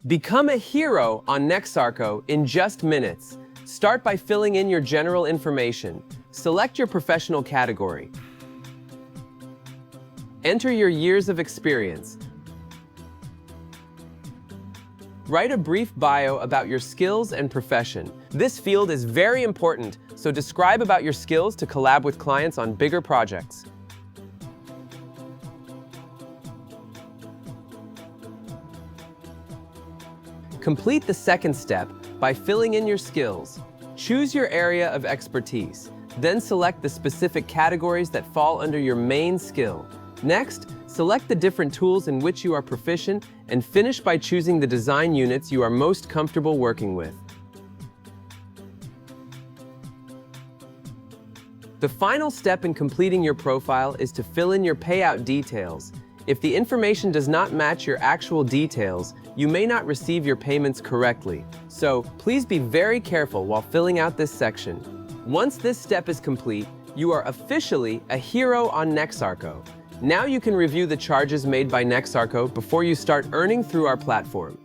Become a hero on Nexarco in just minutes. Start by filling in your general information. Select your professional category. Enter your years of experience. Write a brief bio about your skills and profession. This field is very important, so describe about your skills to collab with clients on bigger projects. Complete the second step by filling in your skills. Choose your area of expertise, then select the specific categories that fall under your main skill. Next, select the different tools in which you are proficient and finish by choosing the design units you are most comfortable working with. The final step in completing your profile is to fill in your payout details. If the information does not match your actual details, you may not receive your payments correctly. So please be very careful while filling out this section. Once this step is complete, you are officially a hero on Nexarco. Now you can review the charges made by Nexarco before you start earning through our platform.